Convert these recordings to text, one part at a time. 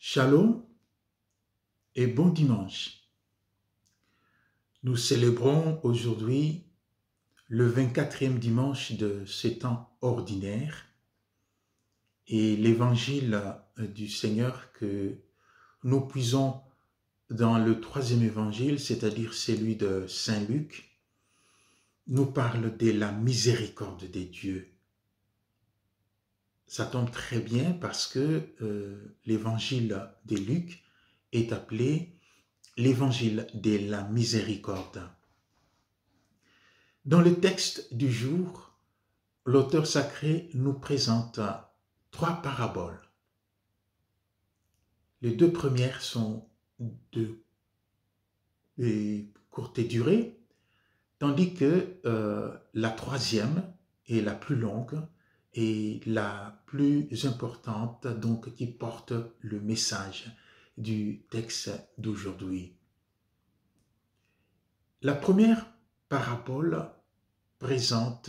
Shalom et bon dimanche. Nous célébrons aujourd'hui le 24e dimanche de ce temps ordinaire et l'évangile du Seigneur que nous puisons dans le 3e évangile, c'est-à-dire celui de Saint Luc, nous parle de la miséricorde de Dieu. Ça tombe très bien parce que l'évangile de Luc est appelé l'évangile de la miséricorde. Dans le texte du jour, l'auteur sacré nous présente 3 paraboles. Les 2 premières sont de courte durée, tandis que la 3e est la plus longue et la plus importante, donc qui porte le message du texte d'aujourd'hui. La première parabole présente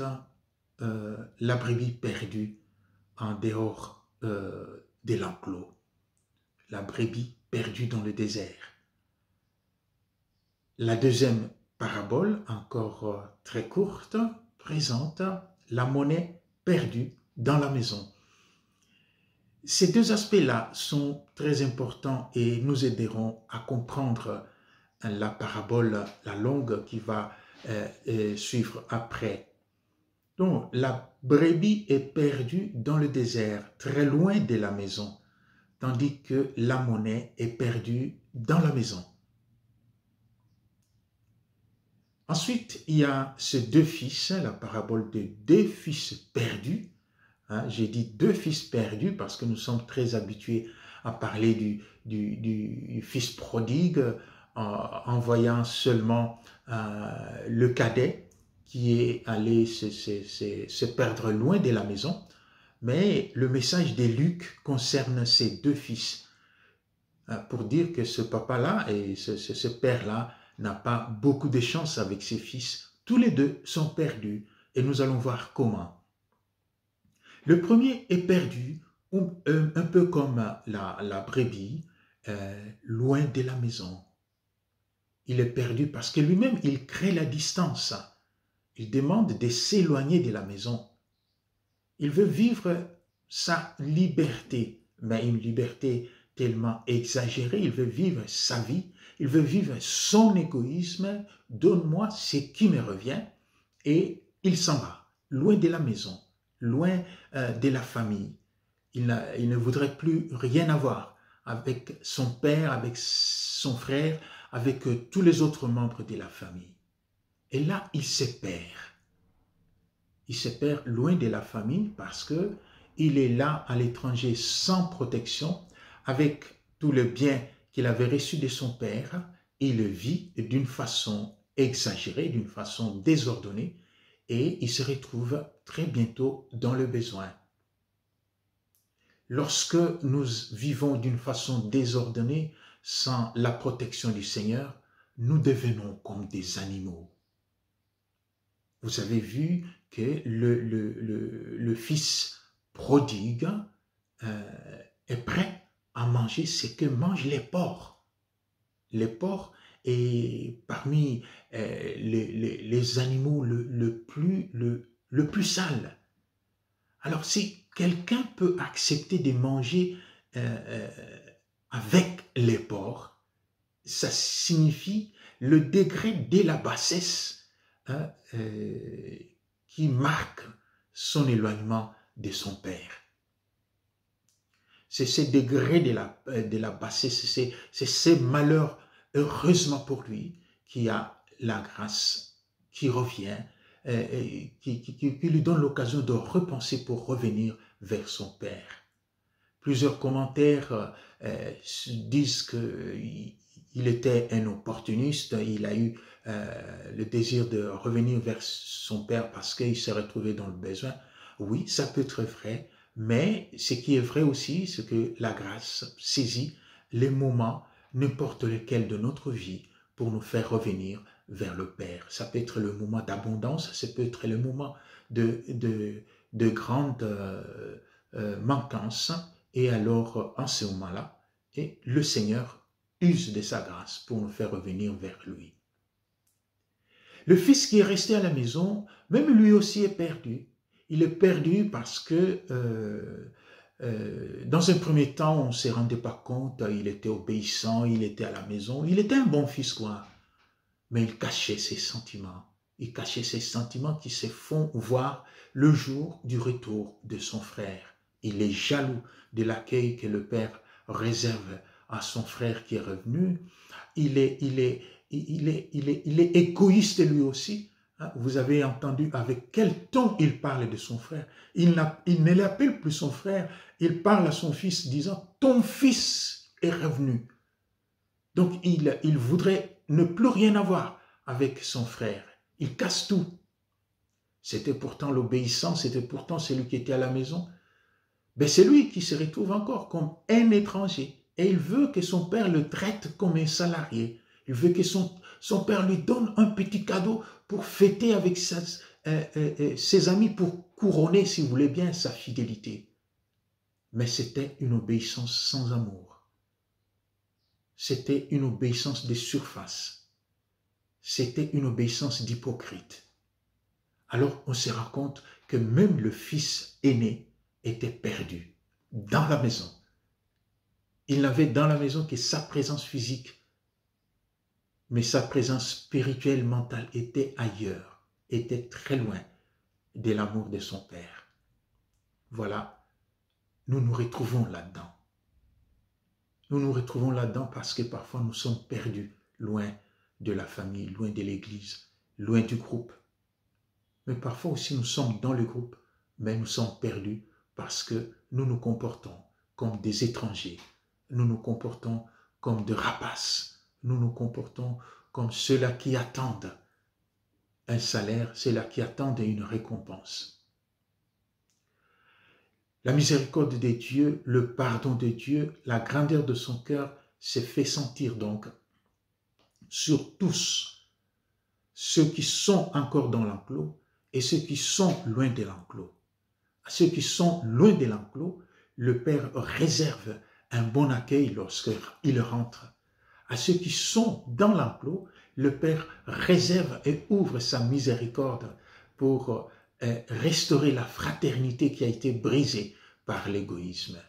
la brebis perdue en dehors de l'enclos, la brebis perdue dans le désert. La deuxième parabole, encore très courte, présente la monnaie perdue dans la maison. Ces 2 aspects-là sont très importants et nous aideront à comprendre la parabole, la longue qui va suivre après. Donc, la brebis est perdue dans le désert, très loin de la maison, tandis que la monnaie est perdue dans la maison. Ensuite, il y a ces 2 fils, la parabole de 2 fils perdus. J'ai dit 2 fils perdus parce que nous sommes très habitués à parler du fils prodigue en voyant seulement le cadet qui est allé se perdre loin de la maison. Mais le message de Luc concerne ces 2 fils pour dire que ce papa-là et ce père-là n'a pas beaucoup de chance avec ses fils. Tous les 2 sont perdus et nous allons voir comment. Le premier est perdu, un peu comme la brebis, loin de la maison. Il est perdu parce que lui-même, il crée la distance. Il demande de s'éloigner de la maison. Il veut vivre sa liberté, mais une liberté tellement exagérée. Il veut vivre sa vie, il veut vivre son égoïsme. Donne-moi ce qui me revient. Et il s'en va, loin de la maison, loin de la famille. Il ne voudrait plus rien avoir avec son père, avec son frère, avec tous les autres membres de la famille. Et là, il se perd. Il se perd loin de la famille parce que il est là à l'étranger sans protection, avec tout le bien qu'il avait reçu de son père. Il vit d'une façon exagérée, d'une façon désordonnée, et il se retrouve très bientôt dans le besoin. Lorsque nous vivons d'une façon désordonnée, sans la protection du Seigneur, nous devenons comme des animaux. Vous avez vu que le fils prodigue est prêt à manger ce que mangent les porcs. Les porcs est parmi les animaux le plus sale. Alors, si quelqu'un peut accepter de manger avec les porcs, ça signifie le degré de la bassesse qui marque son éloignement de son père. C'est ce degré de la bassesse, c'est ce malheur, heureusement pour lui, qui a la grâce, qui revient, qui lui donne l'occasion de repenser pour revenir vers son père. Plusieurs commentaires disent qu'il était un opportuniste, il a eu le désir de revenir vers son père parce qu'il s'est retrouvé dans le besoin. Oui, ça peut être vrai, mais ce qui est vrai aussi, c'est que la grâce saisit les moments, n'importe lequel de notre vie, pour nous faire revenir vers le Père. Ça peut être le moment d'abondance, ça peut être le moment de grande manquance, et alors en ce moment-là, Et le Seigneur use de sa grâce pour nous faire revenir vers lui. Le fils qui est resté à la maison, même lui aussi est perdu. Il est perdu parce que dans un premier temps, on ne se rendait pas compte, il était obéissant, il était à la maison, il était un bon fils, quoi. Mais il cachait ses sentiments. Il cachait ses sentiments qui se font voir le jour du retour de son frère. Il est jaloux de l'accueil que le père réserve à son frère qui est revenu. Il est égoïste lui aussi. Vous avez entendu avec quel ton il parle de son frère. Il ne l'appelle plus son frère. Il parle à son fils disant « Ton fils est revenu ». Donc il voudrait ne plus rien avoir avec son frère. Il casse tout. C'était pourtant l'obéissant, c'était pourtant celui qui était à la maison. Ben c'est lui qui se retrouve encore comme un étranger. Et il veut que son père le traite comme un salarié. Il veut que son père lui donne un petit cadeau pour fêter avec ses amis, pour couronner, si vous voulez bien, sa fidélité. Mais c'était une obéissance sans amour. C'était une obéissance de surface. C'était une obéissance d'hypocrite. Alors on se rend compte que même le fils aîné était perdu dans la maison. Il n'avait dans la maison que sa présence physique, mais sa présence spirituelle, mentale était ailleurs, était très loin de l'amour de son père. Voilà, nous nous retrouvons là-dedans. Nous nous retrouvons là-dedans parce que parfois nous sommes perdus, loin de la famille, loin de l'église, loin du groupe. Mais parfois aussi nous sommes dans le groupe, mais nous sommes perdus parce que nous nous comportons comme des étrangers. Nous nous comportons comme des rapaces. Nous nous comportons comme ceux-là qui attendent un salaire, ceux-là qui attendent une récompense. La miséricorde de Dieu, le pardon de Dieu, la grandeur de son cœur se fait sentir donc sur tous, ceux qui sont encore dans l'enclos et ceux qui sont loin de l'enclos. À ceux qui sont loin de l'enclos, le Père réserve un bon accueil lorsqu'ils rentrent. À ceux qui sont dans l'enclos, le Père réserve et ouvre sa miséricorde pour restaurer la fraternité qui a été brisée par l'égoïsme.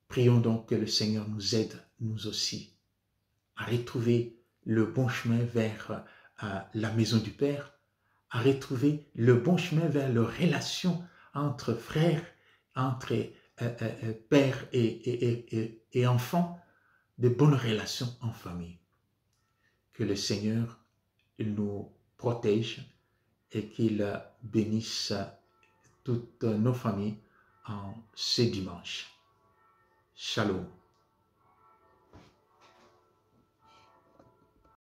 Prions donc que le Seigneur nous aide, nous aussi, à retrouver le bon chemin vers la maison du Père, à retrouver le bon chemin vers les relations entre frères, entre père et enfants, de bonnes relations en famille. Que le Seigneur nous protège et qu'il bénisse toutes nos familles en ce dimanche. Shalom.